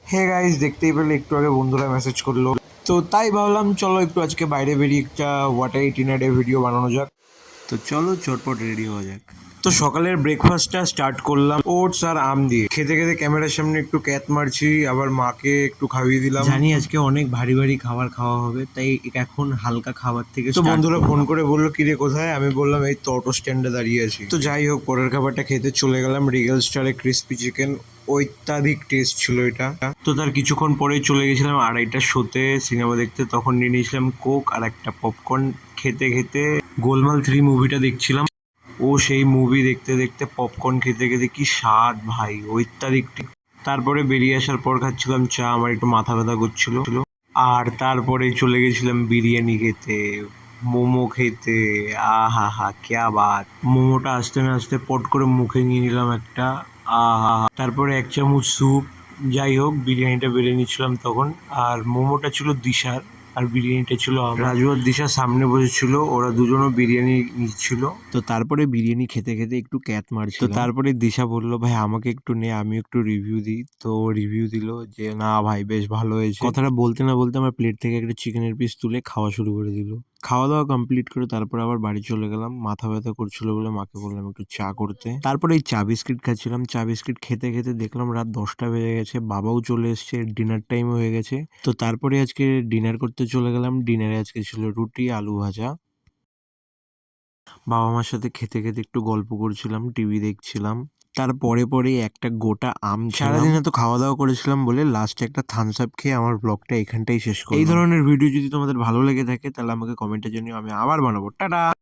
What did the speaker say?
Hey guys, দেখতেই পেলে একটু আগে বন্ধুরা মেসেজ করলো, তো তাই ভাবলাম চলো একটু আজকে বাইরে বেরিয়ে একটা ওয়াটার ইটিনারে ভিডিও বানানো যাক। তো চলো চটপট রেডি হওয়া যাক। তো সকালের ব্রেকফাস্টটা স্টার্ট করলাম ওটস আর আম দিয়ে। খেতে খেতে ক্যামেরার সামনে একটু ক্যাত মারছি, আবার মাকে একটু খাইয়ে দিলাম। জানি আজকে অনেক ভারী ভারী খাবার খাওয়া হবে, তাই এখন হালকা খাবার থেকে তো বন্ধুরা ফোন করে বললো কিরে কোথায়, আমি বললাম এই তো অটো স্ট্যান্ডে দাঁড়িয়ে আছি। তো যাই হোক, পরের খাবারটা খেতে চলে গেলাম রিগেল স্টারে ক্রিস্পি চিকেন। অত্যাধিক টেস্ট ছিল এটা। তো তার কিছুক্ষণ পরেই চলে গেছিলাম আড়াইটার শোতে সিনেমা দেখতে। তখন নিয়ে নিয়েছিলাম কোক আর একটা পপকর্ন। খেতে খেতে গোলমাল 3 মুভিটা দেখছিলাম। ও সেই মুভি দেখতে দেখতে পপকর্ন খেতে খেতে কি স্বাদ ভাই, অত্যাধিক। তারপরে বেরিয়ে আসার পর খাচ্ছিলাম চা, আমার একটু মাথা ব্যথা করছিল। আর তারপরে চলে গেছিলাম বিরিয়ানি খেতে, মোমো খেতে। আহা হা ক্যা বাত! মোমোটা আসতে না আসতে পট করে মুখে নিয়ে নিলাম একটা। আহা! তারপরে 1 চামচ স্যুপ। যাই হোক, বিরিয়ানিটা বেড়ে নিচ্ছিলাম তখন। আর মোমোটা ছিল দিশার, আর বিরিয়ানিটা ছিল আমার। রাজু আর দিশা সামনে বসেছিল, ওরা দুজনও বিরিয়ানি নিচ্ছিল। তো তারপরে বিরিয়ানি খেতে খেতে একটু ক্যাত মারছিল। তো তারপরে দিশা বলল ভাই আমাকে একটু নে, আমি একটু রিভিউ দিই। তো রিভিউ দিল যে না ভাই বেশ ভালো হয়েছে। কথাটা বলতে না বলতে আমার প্লেট থেকে একটা চিকেনের পিস তুলে খাওয়া শুরু করে দিল। খাওয়া দাওয়া কমপ্লিট করে তারপর আবার বাড়ি চলে গেলাম। মাথা ব্যথা করছিল বলে মাকে বললাম একটু চা করতে। তারপরে এই চা বিস্কিট খাচ্ছিলাম। চা বিস্কিট খেতে খেতে দেখলাম রাত 10টা বেজে গেছে, বাবাও চলে এসছে, ডিনার টাইমও হয়ে গেছে। তো তারপরে আজকে ডিনার করতে চলে গেলাম। ডিনারে আজকে ছিল রুটি আলু ভাজা। বাবা মার সাথে খেতে খেতে একটু গল্প করছিলাম, টিভি দেখছিলাম। পরেই একটা গোটা আম খেলাম। সারাদিন এত খাওয়া দাওয়া করেছিলাম বলে লাস্টে একটা থামস আপ খেয়ে আমার ব্লগটা এখানটাই শেষ করলাম। এই ধরনের ভিডিও যদি তোমাদের ভালো লেগে থাকে তাহলে আমাকে কমেন্টে জানিও, আমি আবার বানাবো। টাটা।